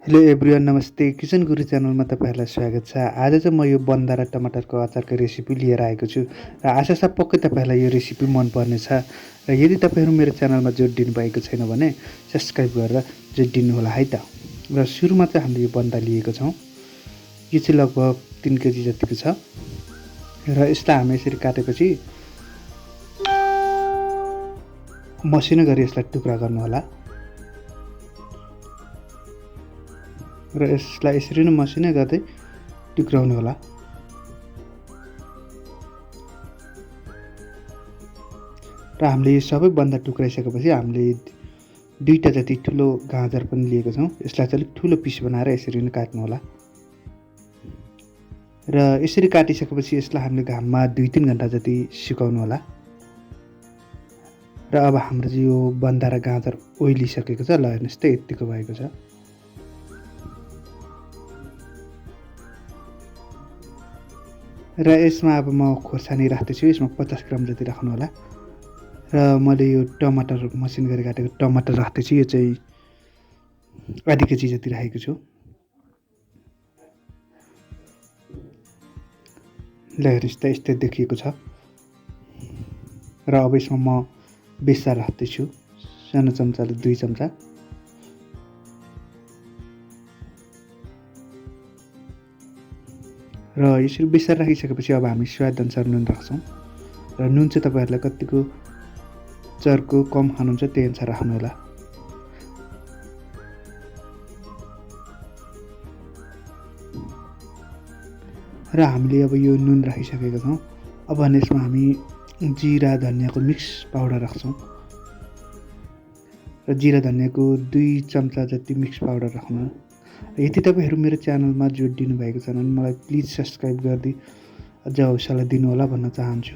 Hello everyone, नमस्ते। Kitchen गुरु च्यानलमा तपाईँहरूलाई स्वागत छ। आज चाहिँ म यो बन्दा र टमाटरको अचारको रेसिपी लिएर आएको छु र आशा छ पक्कै तपाईँहरूलाई यो रेसिपी मनपर्नेछ। र यदि तपाईँहरू मेरो च्यानलमा जोडिदिनु भएको छैन भने सब्सक्राइब गरेर जोडिदिनु होला है त। र सुरुमा चाहिँ हामीले यो बन्दा लिएको छौँ। यो चाहिँ लगभग 3 केजी जतिको छ र यसलाई हामी यसरी काटेपछि मसिनो गरी यसलाई टुक्रा गर्नुहोला र यसलाई यसरी नै मसिनो गर्दै टुक्राउनु होला। र हामीले यो सबै बन्दा टुक्राइसकेपछि हामीले 2टा जति ठुलो गाजर पनि लिएको छौँ। यसलाई चाहिँ अलिक ठुलो पिस बनाएर यसरी नै काट्नु होला। र यसरी काटिसकेपछि यसलाई हामीले घाममा 2-3 घन्टा जति सुकाउनु होला। र अब हाम्रो चाहिँ यो बन्दा र गाजर ओइलिसकेको छ। ल हेर्नुहोस् त यतिको भएको छ। र यसमा अब म खोर्सानी राख्दैछु। यसमा 50 ग्राम जति राख्नु होला। र मैले यो टमाटर मसिनो गरी काटेको टमाटर राख्दैछु। यो चाहिँ आधी केजी जति राखेको छु। ल हेर्नुहोस् त यस्तो देखिएको छ। र अब यसमा म बेसार राख्दैछु। सानो चम्चाले 2 चम्चा। र यसरी बेसार राखिसकेपछि अब हामी स्वादअनुसार नुन राख्छौँ। र नुन चाहिँ तपाईँहरूलाई कतिको चर्को कम खानुहुन्छ त्यही अनुसार राख्नु होला। र हामीले अब यो नुन राखिसकेका छौँ। अब यसमा हामी जिरा धनियाँको मिक्स पाउडर राख्छौँ। र जिरा धनियाँको 2 चम्चा जति मिक्स पाउडर राख्नु। यदि तपाईँहरू मेरो च्यानलमा जोडिदिनु भएको छ भने मलाई प्लिज सब्सक्राइब गरिदिई अझ हौसला दिनु होला भन्न चाहन्छु।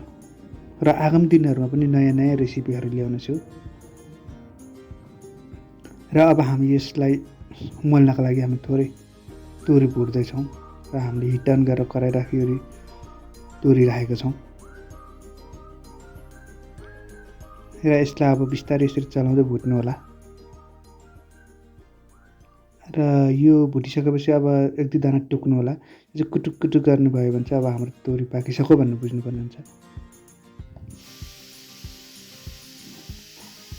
र आगामी दिनहरूमा पनि नयाँ रेसिपीहरू ल्याउनेछु। र अब हामी यसलाई मोल्नका लागि हामी थोरै तोरी भुट्दैछौँ। र हामीले हिट अन गरेर कराई राखिवरी तोरी राखेको छौँ। र यसलाई अब बिस्तारै यसरी चलाउँदै भुट्नु होला। र यो भुटिसकेपछि अब 1-2 दाना टुक्नु होला। यो चाहिँ कुटुक कुटुक गर्नुभयो भने चाहिँ अब हाम्रो तोरी पाकिसक्यो भन्ने बुझ्नुपर्ने हुन्छ।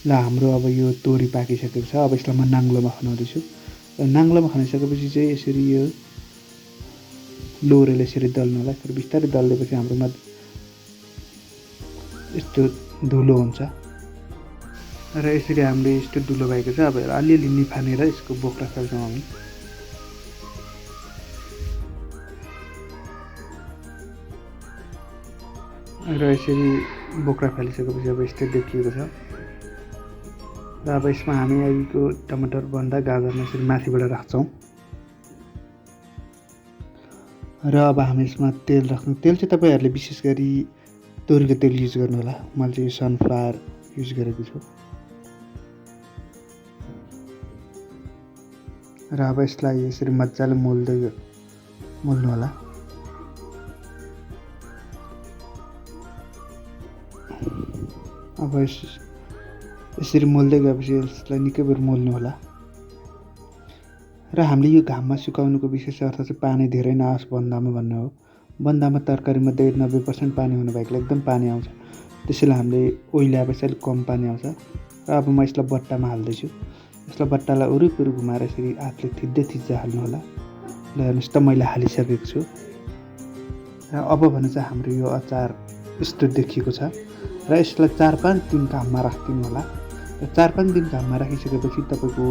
ल हाम्रो अब यो तोरी पाकिसकेको छ। अब यसलाई म नाङ्लोमा खनाउँदैछु। र नाङ्लोमा खनाइसकेपछि चाहिँ यसरी यो लोहोरोले यसरी दल्नु होला। यसरी बिस्तारै दल्दैपछि हाम्रोमा यस्तो धुलो हुन्छ। र यसरी हामीले यस्तो धुलो भएको छ। अब अलिअलि निफानेर यसको बोक्रा फाल्छौँ हामी। र यसरी बोक्रा फालिसकेपछि अब यस्तै देखिएको छ। र अब यसमा हामी अहिलेको टमाटर बन्दा गाजरमा यसरी माथिबाट राख्छौँ। र अब हामी यसमा तेल राख्छौँ। तेल चाहिँ तपाईँहरूले विशेष गरी तोरीको तेल युज गर्नु होला। मैले चाहिँ सनफ्लावर युज गरेको छु। र अब यसलाई यसरी मजाले मोल्नु होला। अब यसरी मोल्दै गएपछि यसलाई निकै बेर मोल्नु होला। र हामीले यो घाममा सुकाउनुको विशेष अर्थ चाहिँ पानी धेरै नआओस् बन्दामा भन्ने हो। बन्दामा तरकारीमध्ये 90% पानी हुने भएकोले एकदम पानी आउँछ। त्यसैले हामीले ओइल्याएपछि अलिक कम पानी आउँछ। र अब म यसलाई बट्टामा हाल्दैछु। यसलाई बट्टालाई वरिपरि घुमाएर यसरी हातले थिच्दै हाल्नु होला। ल हेर्नुहोस् त मैले हालिसकेको छु। र अब भने चाहिँ हाम्रो यो अचार यस्तो देखिएको छ। र यसलाई 4-5 दिन घाममा राखिदिनु होला। र 4-5 दिन घाममा राखिसकेपछि तपाईँको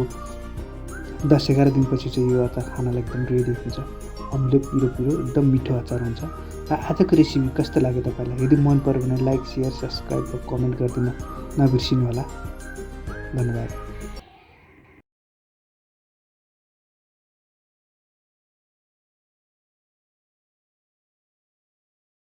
10-11 दिनपछि चाहिँ यो अचार खानलाई एकदम रेडी हुन्छ। अम्लो पिरो एकदम मिठो अचार हुन्छ। र आजको रेसिपी कस्तो लाग्यो तपाईँलाई? यदि मन पर्यो भने लाइक, सेयर, सब्सक्राइब र कमेन्ट गरिदिन नबिर्सिनु होला। धन्यवाद।